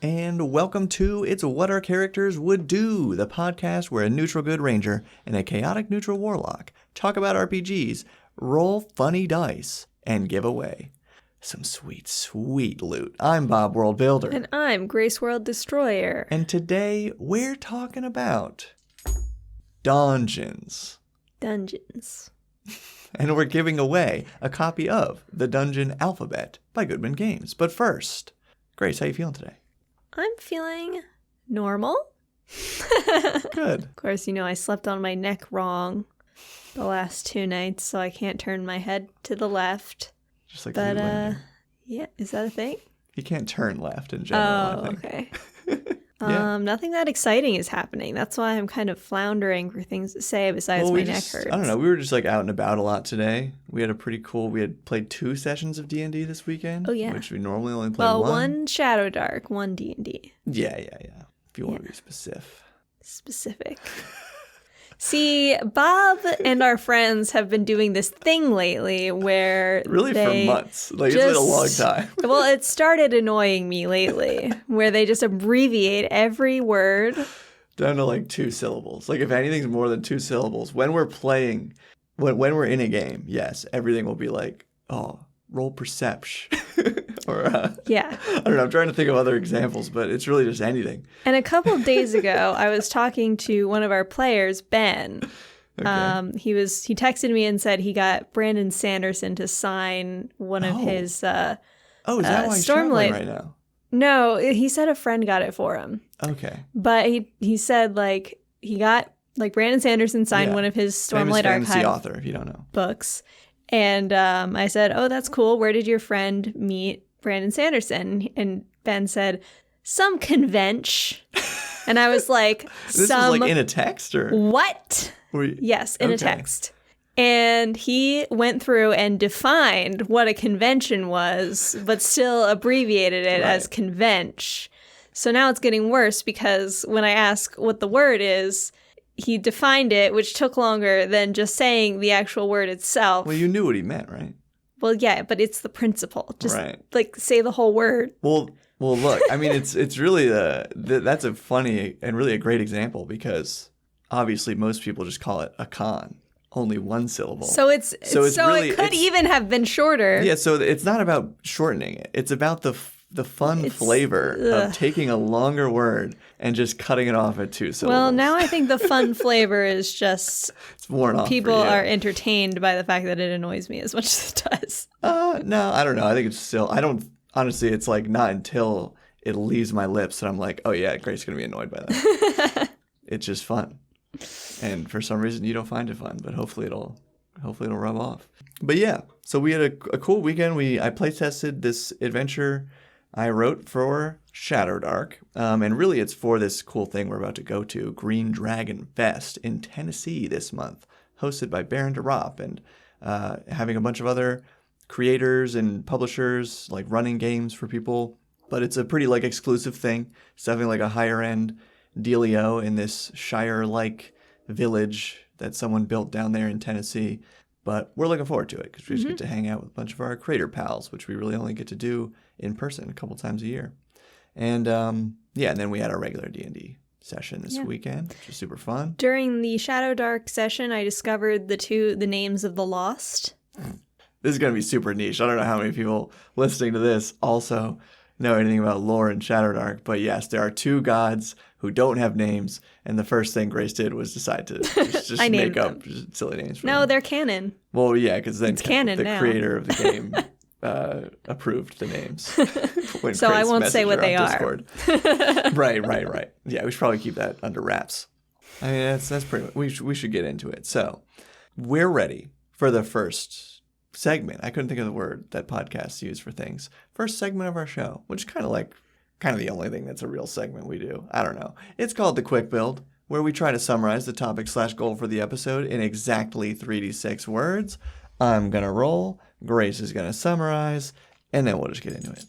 And welcome to It's What Our Characters Would Do, the podcast where a neutral good ranger and a chaotic neutral warlock talk about RPGs, roll funny dice, and give away some sweet, sweet loot. I'm Bob World Builder. And I'm Grace World Destroyer. And today we're talking about dungeons. Dungeons. And we're giving away a copy of The Dungeon Alphabet by Goodman Games. But first, Grace, how you feeling today? I'm feeling normal. Good. Of course, I slept on my neck wrong the last 2 nights, so I can't turn my head to the left. Just like but, yeah, is that a thing? You can't turn left in general, I think. Okay. Yeah. Nothing that exciting is happening. That's why I'm kind of floundering for things to say besides my neck hurts. I don't know. We were just out and about a lot today. We had we had played 2 sessions of D&D this weekend. Oh, yeah. Which we normally only play one. one. One Shadow Dark, one D&D. Yeah. If you want to be Specific. See, Bob and our friends have been doing this thing lately where really for months. It's been a long time. Well, it started annoying me lately where they just abbreviate every word. Down to 2 syllables. If anything's more than 2 syllables, when we're playing, when we're in a game, yes, everything will be roll perception. Or, yeah. I don't know. I'm trying to think of other examples, but it's really just anything. And a couple of days ago, I was talking to one of our players, Ben. Okay. He texted me and said he got Brandon Sanderson to sign one of his is that why he's traveling right now? No, he said a friend got it for him. Okay. But he said he got Brandon Sanderson signed one of his Stormlight Archive author, if you don't know. books. And I said, "Oh, that's cool. Where did your friend meet Brandon Sanderson?" And Ben said, "Some convention." And I was like, This was in a text or what? Yes, in a text. And he went through and defined what a convention was, but still abbreviated it as convention. So now it's getting worse because when I ask what the word is, he defined it, which took longer than just saying the actual word itself. Well, you knew what he meant, right? Well, yeah, but it's the principle. Just right. Say the whole word. Well, look, I mean, it's really that's a funny and really a great example because obviously most people just call it a con, only 1 syllable. So it could even have been shorter. Yeah, so it's not about shortening it. It's about the fun flavor of taking a longer word and just cutting it off at 2 syllables. Well, now I think the fun flavor is just it's worn off. People are entertained by the fact that it annoys me as much as it does. No, I don't know. I think it's still. I don't. Honestly, it's not until it leaves my lips that I'm like, oh yeah, Grace's gonna be annoyed by that. It's just fun, and for some reason you don't find it fun, but hopefully it'll rub off. But yeah, so we had a cool weekend. I play tested this adventure I wrote for Shadow Dark, and really it's for this cool thing we're about to go to, Green Dragon Fest in Tennessee this month, hosted by Erdraw, and having a bunch of other creators and publishers running games for people. But it's a pretty exclusive thing. It's definitely a higher end dealio in this Shire-like village that someone built down there in Tennessee. But we're looking forward to it because we just get to hang out with a bunch of our creator pals, which we really only get to do in person a couple times a year. And and then we had our regular D&D session this weekend, which was super fun. During the Shadow Dark session, I discovered the names of the Lost. This is going to be super niche. I don't know how many people listening to this also know anything about lore in Shadow Dark, but yes, there are 2 gods who don't have names, and the first thing Grace did was decide to just make up silly names for them. No, they're canon. Well, yeah, because then the canon creator of the game approved the names. So I won't say what they are. Right. Yeah, we should probably keep that under wraps. I mean, that's pretty much, we should get into it. So we're ready for the first segment. I couldn't think of the word that podcasts use for things. First segment of our show, which is kind of the only thing that's a real segment we do. I don't know. It's called the Quick Build, where we try to summarize the topic/goal for the episode in exactly 3d6 words. I'm going to roll, Grace is going to summarize, and then we'll just get into it.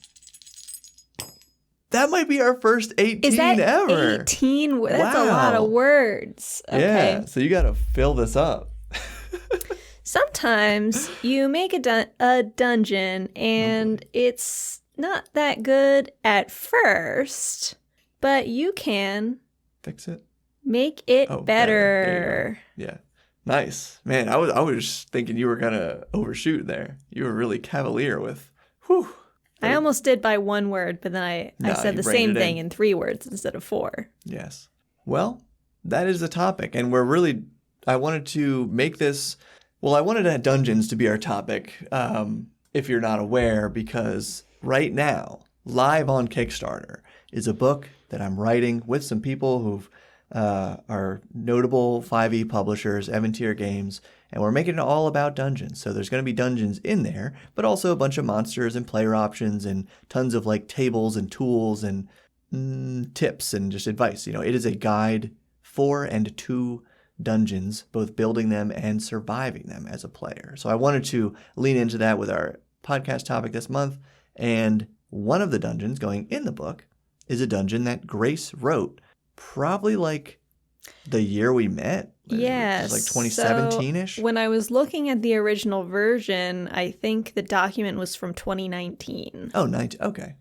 That might be our first 18 Is that ever. 18? That's a lot of words. Okay. Yeah, so you got to fill this up. Sometimes you make a dungeon and it's not that good at first, but you can fix it. Make it better. Yeah. Nice. Man, I was thinking you were going to overshoot there. You were really cavalier with, whew. I almost did by one word, but then I said the same thing in 3 words instead of 4. Yes. Well, that is the topic. And I wanted to make this, I wanted dungeons to be our topic, if you're not aware, because right now, live on Kickstarter, is a book that I'm writing with some people who are notable 5e publishers, Evantier Games, and we're making it all about dungeons. So there's going to be dungeons in there, but also a bunch of monsters and player options and tons of like tables and tools and tips and just advice. It is a guide for and to dungeons, both building them and surviving them as a player. So I wanted to lean into that with our podcast topic this month. And one of the dungeons going in the book is a dungeon that Grace wrote probably like the year we met. Yes. It was like 2017-ish. So when I was looking at the original version, I think the document was from 2019. Oh, 19. Okay.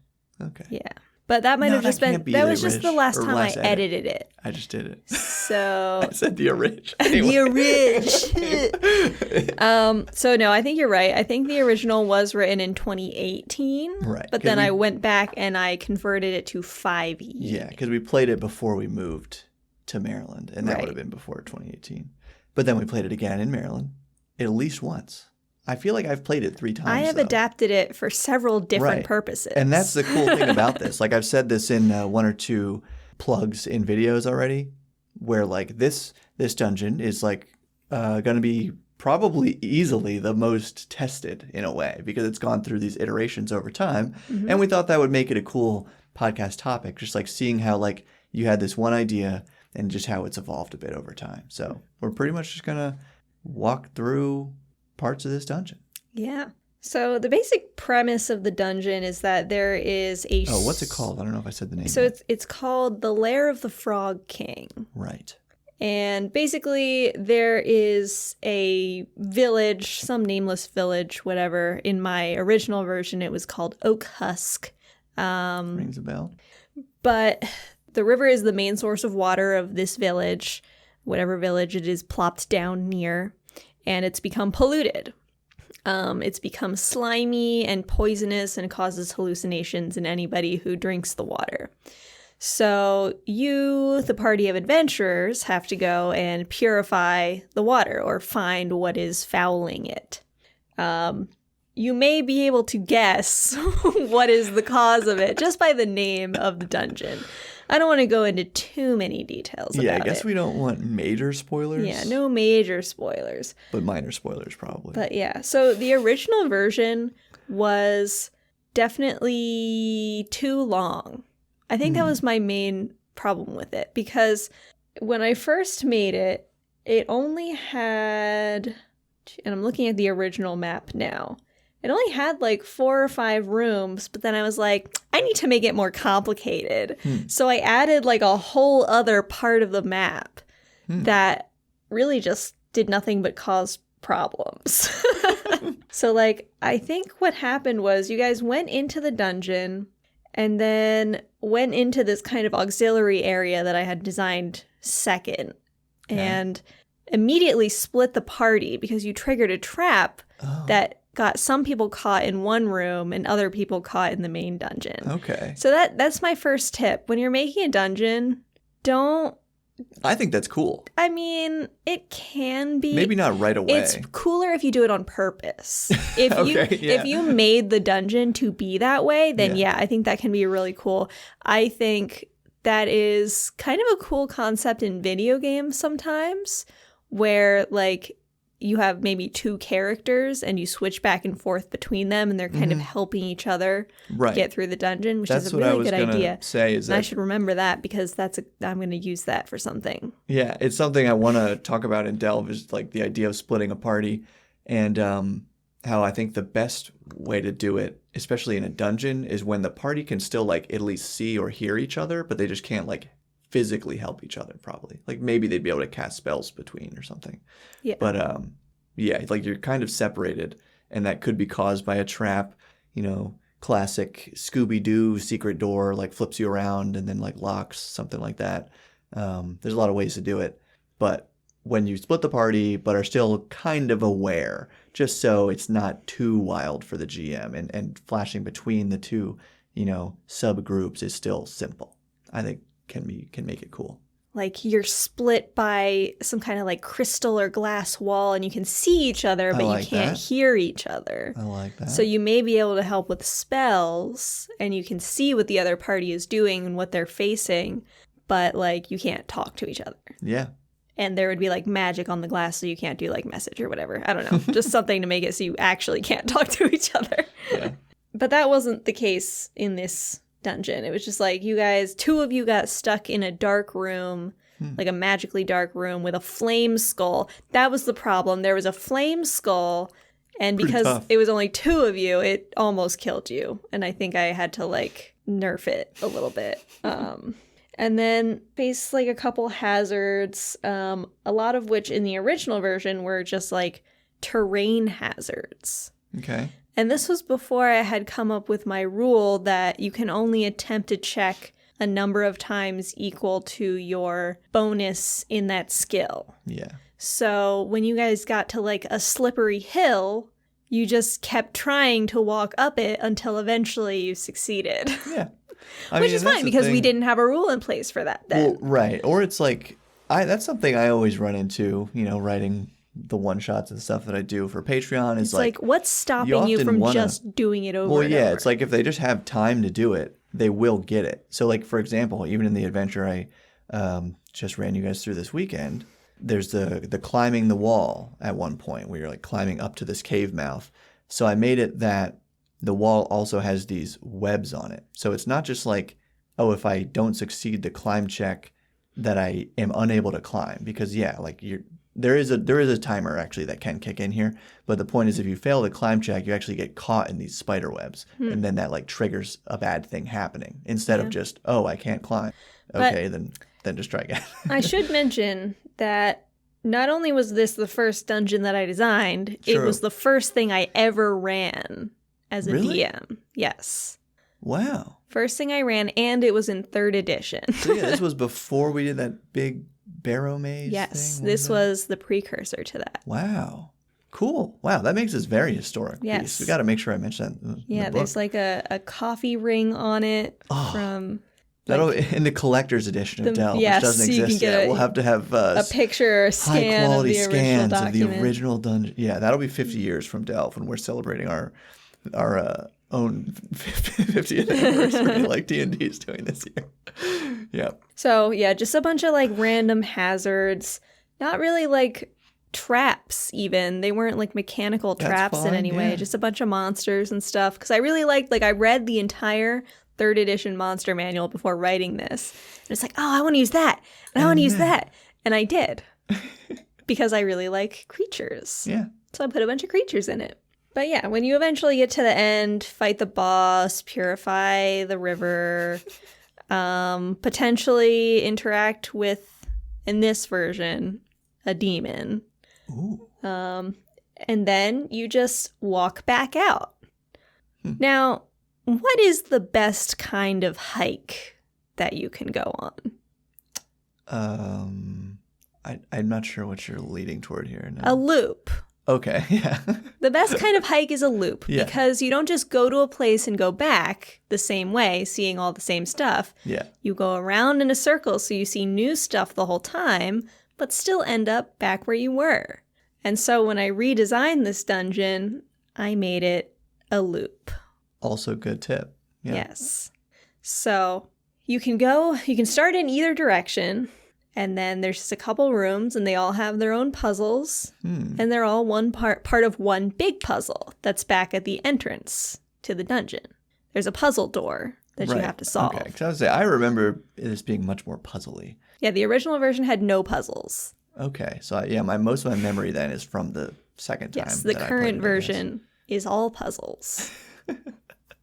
Yeah. But that might have just been, that was just the last time I edited it. I just did it. So. I said the orig. Anyway. The orig. So no, I think you're right. I think the original was written in 2018. Right. But then I went back and I converted it to 5e. Yeah, because we played it before we moved to Maryland. And that would have been before 2018. But then we played it again in Maryland at least once. I feel like I've played it 3 times. I have adapted it for several different purposes. And that's the cool thing about this. Like I've said this in 1 or 2 plugs in videos already, where like this dungeon is like going to be probably easily the most tested in a way because it's gone through these iterations over time. Mm-hmm. And we thought that would make it a cool podcast topic, just like seeing how like you had this one idea and just how it's evolved a bit over time. So we're pretty much just going to walk through parts of this dungeon. Yeah. So the basic premise of the dungeon is that there is a... Oh, what's it called? I don't know if I said the name. So it's called The Lair of the Frog King. Right. And basically there is a village, some nameless village, whatever. In my original version, it was called Oak Husk. Rings a bell. But the river is the main source of water of this village, whatever village it is plopped down near. And it's become polluted. It's become slimy and poisonous and causes hallucinations in anybody who drinks the water. So you, the party of adventurers, have to go and purify the water or find what is fouling it. You may be able to guess what is the cause of it just by the name of the dungeon. I don't want to go into too many details about it. Yeah, I guess we don't want major spoilers. Yeah, no major spoilers. But minor spoilers, probably. But yeah, so the original version was definitely too long. I think that was my main problem with it. Because when I first made it, it only had... And I'm looking at the original map now. It only had like 4 or 5 rooms, but then I was like, I need to make it more complicated. So I added like a whole other part of the map that really just did nothing but cause problems. So like, I think what happened was you guys went into the dungeon and then went into this kind of auxiliary area that I had designed second. Okay. And immediately split the party because you triggered a trap that got some people caught in one room and other people caught in the main dungeon. Okay. So that's my first tip. When you're making a dungeon, don't... I think that's cool. I mean, it can be. Maybe not right away. It's cooler if you do it on purpose. If you made the dungeon to be that way, then yeah, I think that can be really cool. I think that is kind of a cool concept in video games sometimes, where like you have maybe 2 characters and you switch back and forth between them and they're kind of helping each other get through the dungeon, which is a really good idea. I should remember that because I'm going to use that for something. Yeah, it's something I want to talk about and delve is like the idea of splitting a party and how I think the best way to do it, especially in a dungeon, is when the party can still like at least see or hear each other, but they just can't like physically help each other probably. Like maybe they'd be able to cast spells between or something. Yeah. But yeah, like you're kind of separated and that could be caused by a trap. You know, classic Scooby-Doo secret door, like flips you around and then like locks, something like that. There's a lot of ways to do it. But when you split the party but are still kind of aware, just so it's not too wild for the GM, and flashing between the two, subgroups is still simple. I think can make it cool. Like you're split by some kind of like crystal or glass wall and you can see each other, but you can't hear each other. I like that. So you may be able to help with spells and you can see what the other party is doing and what they're facing, but like you can't talk to each other. Yeah. And there would be like magic on the glass so you can't do like message or whatever. I don't know. Just something to make it so you actually can't talk to each other. Yeah. But that wasn't the case in this dungeon. It was just like two of you got stuck in a dark room, like a magically dark room with a flame skull. That was the problem. There was a flame skull, and because it was only two of you, it almost killed you. And I think I had to like nerf it a little bit. And then face like a couple hazards, a lot of which in the original version were just like terrain hazards. Okay. And this was before I had come up with my rule that you can only attempt to check a number of times equal to your bonus in that skill. Yeah. So when you guys got to like a slippery hill, you just kept trying to walk up it until eventually you succeeded. Yeah. Which is fine because we didn't have a rule in place for that then. Well, right. Or it's like, that's something I always run into, writing the one-shots and stuff that I do for Patreon. Is it's like what's stopping you from just doing it over Well, and yeah, over? it's like if they just have time to do it, they will get it. So like, for example, even in the adventure I just ran you guys through this weekend, there's the climbing the wall at one point where you're like climbing up to this cave mouth. So I made it that the wall also has these webs on it. So it's not just like, oh, if I don't succeed the climb check that I am unable to climb, because like there is a timer actually that can kick in here, but the point is if you fail the climb check, you actually get caught in these spider webs, and then that like triggers a bad thing happening instead of just, oh, I can't climb. Okay, then just try again. I should mention that not only was this the first dungeon that I designed, It was the first thing I ever ran as a DM. Yes. Wow. First thing I ran, and it was in 3rd edition. So yeah, this was before we did that big barrow maze Yes, thing? This was the precursor to that. Wow. Cool. Wow, that makes this very historic piece. We got to make sure I mention that in the book. There's like a coffee ring on it from... That'll in the collector's edition of Dell, which doesn't exist yet. We'll have to have a picture or scan high quality of the original scans document. of the original dungeon. Yeah, that'll be 50 years from Delph when we're celebrating our own 50th anniversary, like D&D is doing this year. Yeah. So yeah, just a bunch of like random hazards, not really like traps even. They weren't like mechanical traps in any way, just a bunch of monsters and stuff. Because I really liked, I read the entire 3rd edition monster manual before writing this. And it's like, oh, I want to use that. And I want to use that. And I did. Because I really like creatures. Yeah. So I put a bunch of creatures in it. But yeah, when you eventually get to the end, fight the boss, purify the river, potentially interact with, in this version, a demon. Ooh. And then you just walk back out. Now, what is the best kind of hike that you can go on? I'm not sure what you're leading toward here. No. A loop. Okay, yeah. The best kind of hike is a loop because you don't just go to a place and go back the same way, seeing all the same stuff. Yeah. You go around in a circle so you see new stuff the whole time, but still end up back where you were. And so when I redesigned this dungeon, I made it a loop. Also good tip. Yeah. Yes. So you can start in either direction. And then there's just a couple rooms, and they all have their own puzzles, and they're all one part of one big puzzle that's back at the entrance to the dungeon. There's a puzzle door that you have to solve. Okay, because I would say I remember this being much more puzzly. Yeah, the original version had no puzzles. Okay, so most of my memory then is from the second time. Yes, the current version is all puzzles.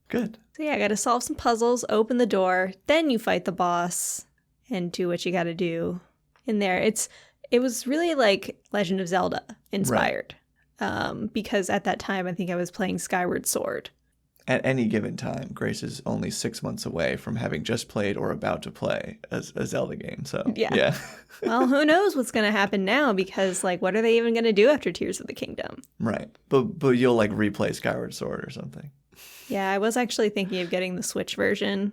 Good. So yeah, I got to solve some puzzles, open the door, then you fight the boss. And do what you got to do in there. It was really like Legend of Zelda inspired, because at that time I think I was playing Skyward Sword. At any given time, Grace is only 6 months away from having just played or about to play a Zelda game. So, yeah. Well, who knows what's going to happen now because, like, what are they even going to do after Tears of the Kingdom? Right. But you'll, like, replay Skyward Sword or something. Yeah, I was actually thinking of getting the Switch version.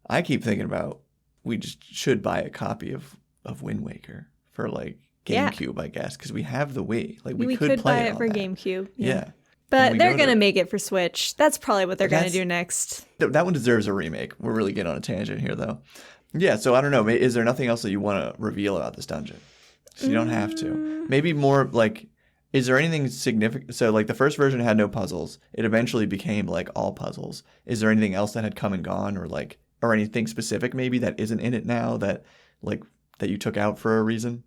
I keep thinking about we just should buy a copy of Wind Waker for, like, GameCube, I guess, because we have the Wii. Like, we could play buy it on for that. GameCube. Yeah. But they're going to make it for Switch. That's probably what they're going to do next. That one deserves a remake. We're really getting on a tangent here, though. Yeah, so I don't know. Is there nothing else that you want to reveal about this dungeon? So you don't have to. Maybe more, like, is there anything significant? So, like, the first version had no puzzles. It eventually became, like, all puzzles. Is there anything else that had come and gone or anything specific maybe that isn't in it now that you took out for a reason?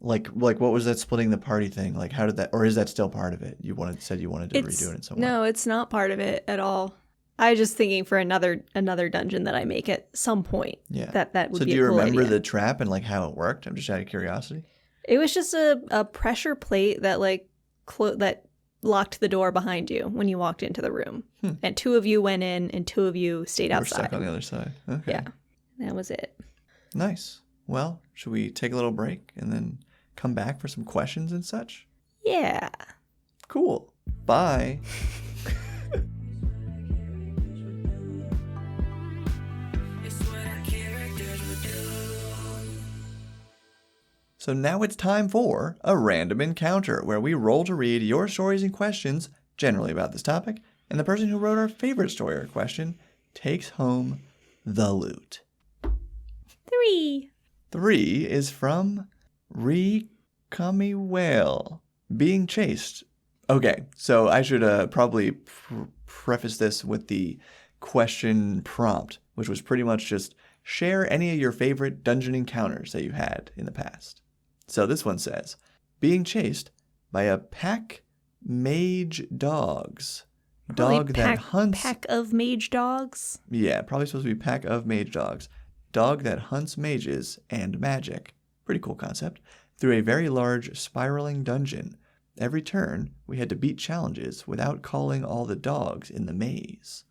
Like what was that splitting the party thing? Like, how did that, or is that still part of it? You said you wanted to redo it in some way. No, it's not part of it at all. I was just thinking for another dungeon that I make at some point. Yeah. That would be a cool idea. So do you remember the trap and, like, how it worked? I'm just out of curiosity. It was just a pressure plate that, like, that locked the door behind you when you walked into the room. And 2 of you went in and 2 of you stayed outside. We're stuck on the other side. Okay. Yeah. That was it. Nice. Well, should we take a little break and then come back for some questions and such? Yeah. Cool. Bye. So now it's time for a random encounter, where we roll to read your stories and questions, generally about this topic, and the person who wrote our favorite story or question takes home the loot. 3. 3 is from Kami Whale. Being chased. Okay, so I should probably preface this with the question prompt, which was pretty much just share any of your favorite dungeon encounters that you had in the past. So this one says, being chased by a pack mage dogs. Pack of mage dogs? Yeah, probably supposed to be pack of mage dogs. Dog that hunts mages and magic. Pretty cool concept. Through a very large spiraling dungeon. Every turn, we had to beat challenges without calling all the dogs in the maze.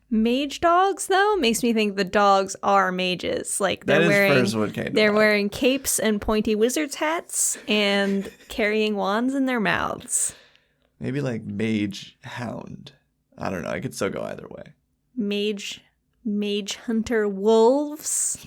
Mage dogs, though, makes me think the dogs are mages. Like they're wearing capes and pointy wizard's hats and carrying wands in their mouths. Maybe like mage hound. I don't know. I could still go either way. Mage hunter wolves.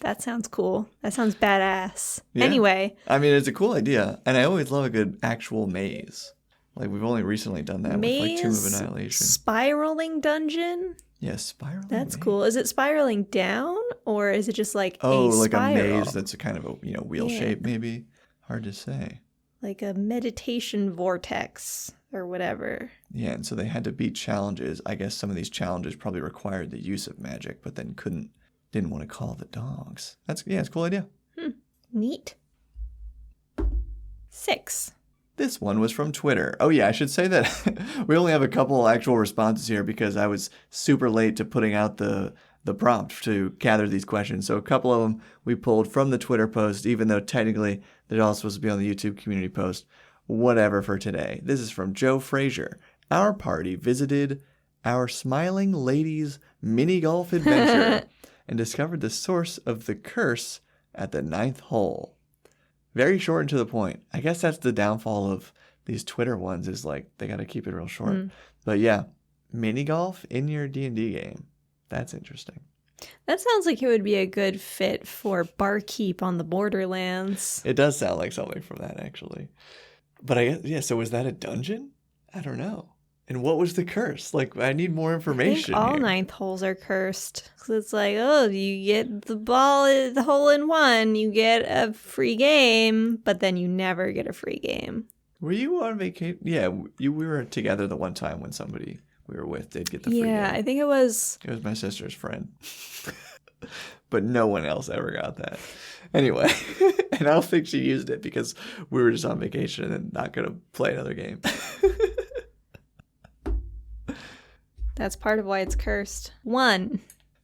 That sounds cool. That sounds badass. Yeah. Anyway. I mean, it's a cool idea. And I always love a good actual maze. Like, we've only recently done that with, like, Tomb of Annihilation. Spiraling dungeon? Yeah, spiraling That's maze. Cool. Is it spiraling down, or is it just, like, a spiral? A maze that's a kind of a, wheel shape, maybe? Hard to say. Like a meditation vortex or whatever. Yeah, and so they had to beat challenges. I guess some of these challenges probably required the use of magic, but then didn't want to call the dogs. It's a cool idea. Neat. 6. This one was from Twitter. Oh yeah, I should say that we only have a couple actual responses here because I was super late to putting out the prompt to gather these questions. So a couple of them we pulled from the Twitter post, even though technically they're all supposed to be on the YouTube community post. Whatever for today. This is from Joe Frazier. Our party visited our Smiling Ladies mini golf adventure and discovered the source of the curse at the 9th hole. Very short and to the point. I guess that's the downfall of these Twitter ones is like they got to keep it real short. But yeah, mini golf in your D&D game. That's interesting. That sounds like it would be a good fit for Barkeep on the Borderlands. It does sound like something from that, actually. But I guess, yeah, so was that a dungeon? I don't know. And what was the curse? Like, I need more information. I think all 9th holes are cursed. Because it's like, oh, you get the hole in one, you get a free game, but then you never get a free game. Were you on vacation? Yeah, we were together the one time when somebody we were with did get the free game. Yeah, I think it was... It was my sister's friend. But no one else ever got that. Anyway, and I don't think she used it because we were just on vacation and not going to play another game. That's part of why it's cursed. 1.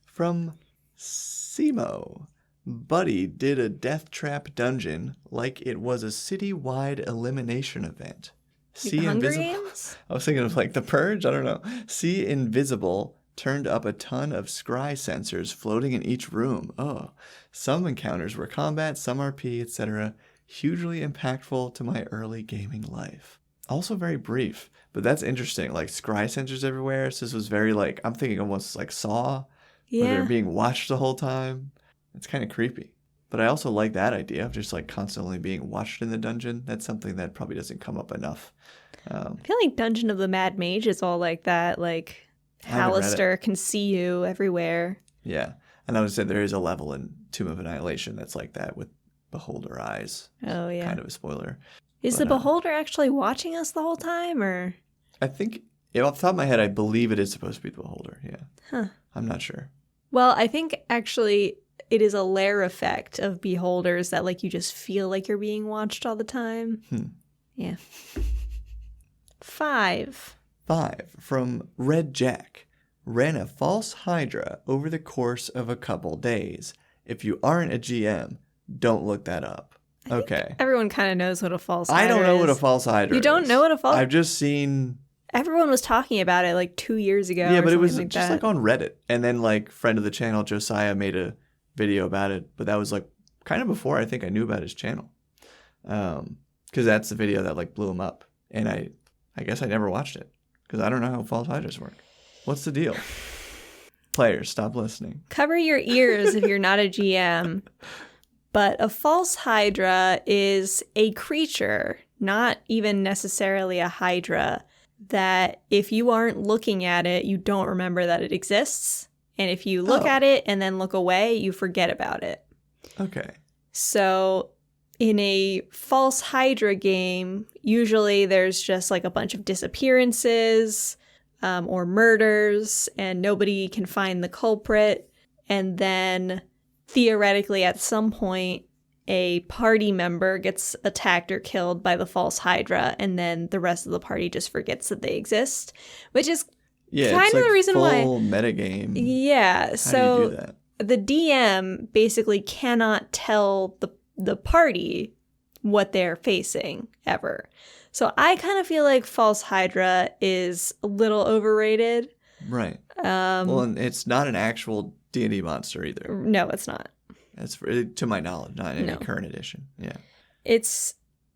From Simo. Buddy did a death trap dungeon like it was a city-wide elimination event. See the Hunger Invisible. Games? I was thinking of like The Purge. I don't know. See Invisible turned up a ton of scry sensors floating in each room. Oh, some encounters were combat, some RP, etc. Hugely impactful to my early gaming life. Also very brief, but that's interesting. Like scry sensors everywhere. So this was very like, I'm thinking almost like Saw, where they're being watched the whole time. It's kind of creepy. But I also like that idea of just like constantly being watched in the dungeon. That's something that probably doesn't come up enough. I feel like Dungeon of the Mad Mage is all like that. Like Hallister can see you everywhere. Yeah. And I would say there is a level in Tomb of Annihilation that's like that with Beholder eyes. Oh, yeah. Kind of a spoiler. Is the Beholder actually watching us the whole time, or? I think, off the top of my head, I believe it is supposed to be the Beholder, yeah. Huh. I'm not sure. Well, I think actually it is a lair effect of Beholders that like you just feel like you're being watched all the time. Yeah. 5 from Red Jack. Ran a false Hydra over the course of a couple days. If you aren't a GM, don't look that up. Okay. Everyone kind of knows what a false Hydra is. I don't know what a false Hydra is. You don't know what a false... I've just seen... Everyone was talking about it like 2 years ago. Yeah, but it was just like on Reddit. And then like friend of the channel, Josiah, made a video about it. But that was like kind of before I think I knew about his channel. Because that's the video that like blew him up. And I guess I never watched it. Because I don't know how false Hydras work. What's the deal? Players, stop listening. Cover your ears if you're not a GM. But a false Hydra is a creature, not even necessarily a Hydra, that if you aren't looking at it, you don't remember that it exists. And if you look at it and then look away, you forget about it. Okay. So in a false Hydra game, usually there's just like a bunch of disappearances or murders, and nobody can find the culprit. And then theoretically, at some point, a party member gets attacked or killed by the false Hydra, and then the rest of the party just forgets that they exist, which is kind of the reason why. Full metagame. Yeah. So how do you do that? The DM basically cannot tell the party what they're facing ever. So I kind of feel like false Hydra is a little overrated. Right. Well, and it's not an actual D&D monster either. No, it's not. That's to my knowledge, not in any current edition. Yeah.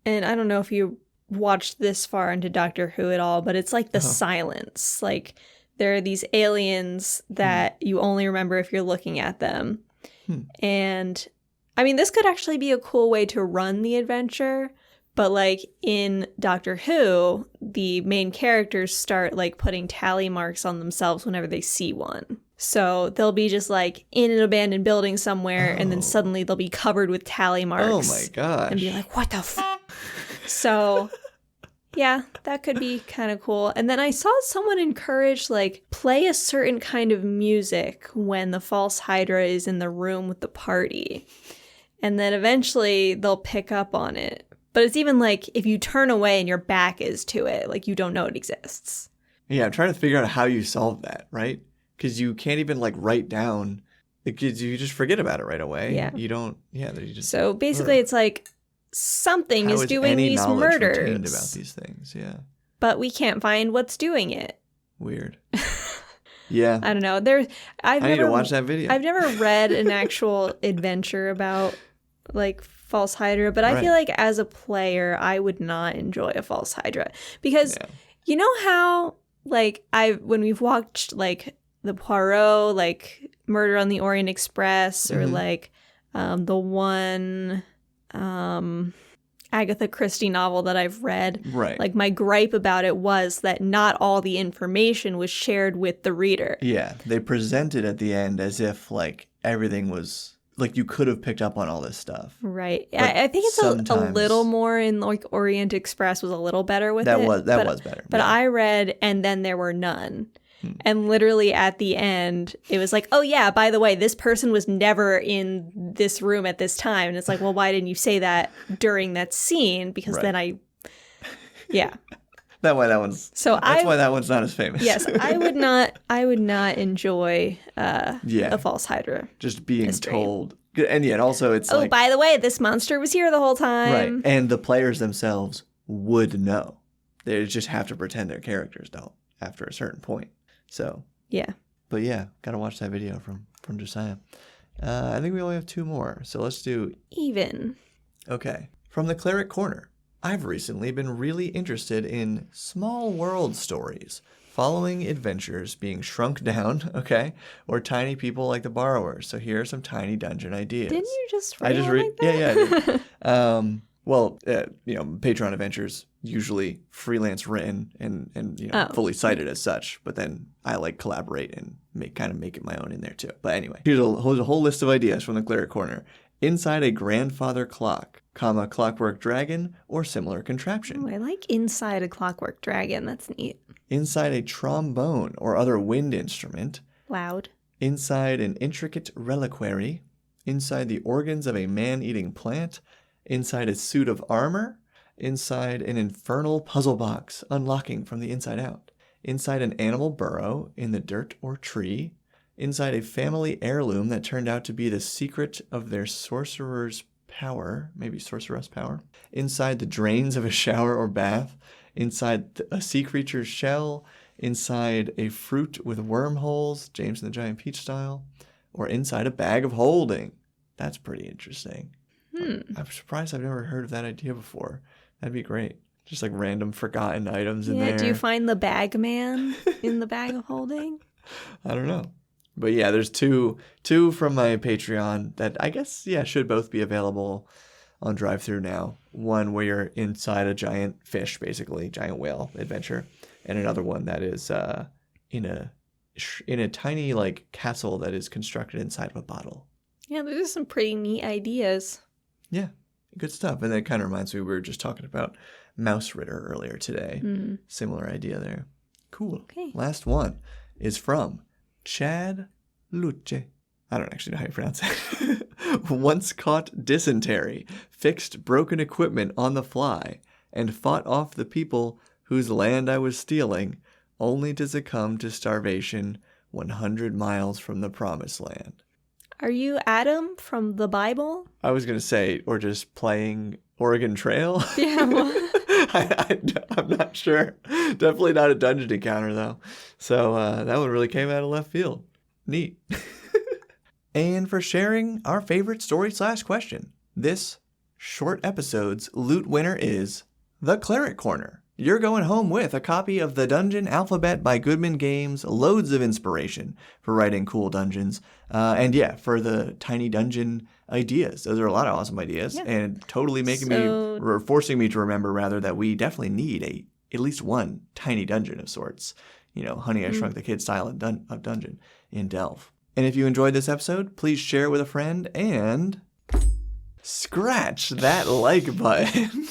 And I don't know if you watched this far into Doctor Who at all, but it's like the silence. Like there are these aliens that you only remember if you're looking at them. And I mean, this could actually be a cool way to run the adventure. But like in Doctor Who, the main characters start like putting tally marks on themselves whenever they see one. So they'll be just like in an abandoned building somewhere, and then suddenly they'll be covered with tally marks. Oh my gosh. And be like, what the f? So yeah, that could be kind of cool. And then I saw someone encourage like play a certain kind of music when the false Hydra is in the room with the party. And then eventually they'll pick up on it. But it's even like if you turn away and your back is to it, like you don't know it exists. Yeah, I'm trying to figure out how you solve that, right? Because you can't even like write down, because you just forget about it right away. Yeah. You don't, you just. So basically it's like something is doing these murders. Retained about these things, yeah. But we can't find what's doing it. Weird. Yeah. I don't know. I need to watch that video. I've never read an actual adventure about like false Hydra, but I feel like as a player, I would not enjoy a false Hydra because you know how like when we've watched like the Poirot, like Murder on the Orient Express, or like the one Agatha Christie novel that I've read. Right. Like my gripe about it was that not all the information was shared with the reader. Yeah. They present it at the end as if like everything was like you could have picked up on all this stuff. Right. I think it's a little more in like Orient Express was a little better with it. That was better. But I read and then there were none. And literally at the end, it was like, oh yeah, by the way, this person was never in this room at this time. And it's like, well, why didn't you say that during that scene? Because then That's why that one's not as famous. Yes, I would not enjoy a false Hydra. Just being told. And yet also it's like, by the way, this monster was here the whole time. Right. And the players themselves would know. They just have to pretend they're characters, though, after a certain point. So. Yeah. But yeah, gotta watch that video from Josiah. I think we only have 2 more, so let's do... Even. Okay. From the Cleric Corner. I've recently been really interested in small world stories, following adventures being shrunk down, okay, or tiny people like the Borrowers. So here are some tiny dungeon ideas. Didn't you just read like that? Yeah, I did. Well, Patreon adventures usually freelance written and fully cited as such, but then I like collaborate and make it my own in there too. But anyway, here's a whole list of ideas from the Cleric Corner. Inside a grandfather clock, clockwork dragon, or similar contraption. Oh, I like inside a clockwork dragon. That's neat. Inside a trombone or other wind instrument. Loud. Inside an intricate reliquary. Inside the organs of a man-eating plant. Inside a suit of armor. Inside an infernal puzzle box, unlocking from the inside out. Inside an animal burrow in the dirt or tree. Inside a family heirloom that turned out to be the secret of their sorcerer's power, maybe sorceress power. Inside the drains of a shower or bath. Inside a sea creature's shell. Inside a fruit with wormholes, James and the Giant Peach style. Or inside a bag of holding. That's pretty interesting. I'm surprised I've never heard of that idea before. That'd be great. Just like random forgotten items in there. Yeah, do you find the bag man in the bag of holding? I don't know. But yeah, there's two from my Patreon that I guess, should both be available on drive-thru now. One where you're inside a giant fish, basically, giant whale adventure. And another one that is in a tiny like castle that is constructed inside of a bottle. Yeah, those are some pretty neat ideas. Yeah, good stuff. And that kind of reminds me, we were just talking about Mouse Ritter earlier today. Mm-hmm. Similar idea there. Cool. Okay. Last one is from Chad Luce. I don't actually know how you pronounce it. Once caught dysentery, fixed broken equipment on the fly, and fought off the people whose land I was stealing, only to succumb to starvation 100 miles from the promised land. Are you Adam from the Bible? I was going to say, or just playing Oregon Trail. Yeah, well. I'm not sure. Definitely not a dungeon encounter, though. So that one really came out of left field. Neat. And for sharing our favorite story/question, this short episode's loot winner is The Cleric Corner. You're going home with a copy of The Dungeon Alphabet by Goodman Games, loads of inspiration for writing cool dungeons, and yeah, for the tiny dungeon ideas. Those are a lot of awesome ideas, and totally forcing me to remember, rather, that we definitely need at least one tiny dungeon of sorts. Honey, I Shrunk the Kid style of dungeon in Delve. And if you enjoyed this episode, please share it with a friend and scratch that like button.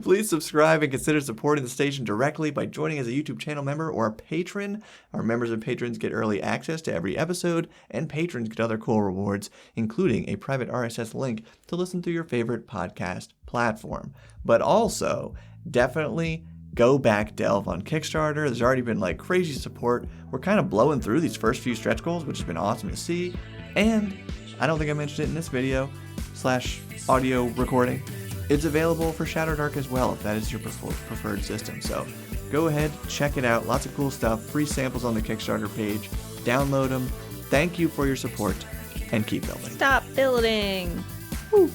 Please subscribe and consider supporting the station directly by joining as a YouTube channel member or a patron. Our members and patrons get early access to every episode, and patrons get other cool rewards, including a private RSS link to listen through your favorite podcast platform. But also, definitely go back Delve on Kickstarter. There's already been crazy support. We're kind of blowing through these first few stretch goals, which has been awesome to see. And I don't think I mentioned it in this video / audio recording. It's available for Shadow Dark as well, if that is your preferred system. So go ahead, check it out. Lots of cool stuff. Free samples on the Kickstarter page. Download them. Thank you for your support, and keep building. Stop building. Woo.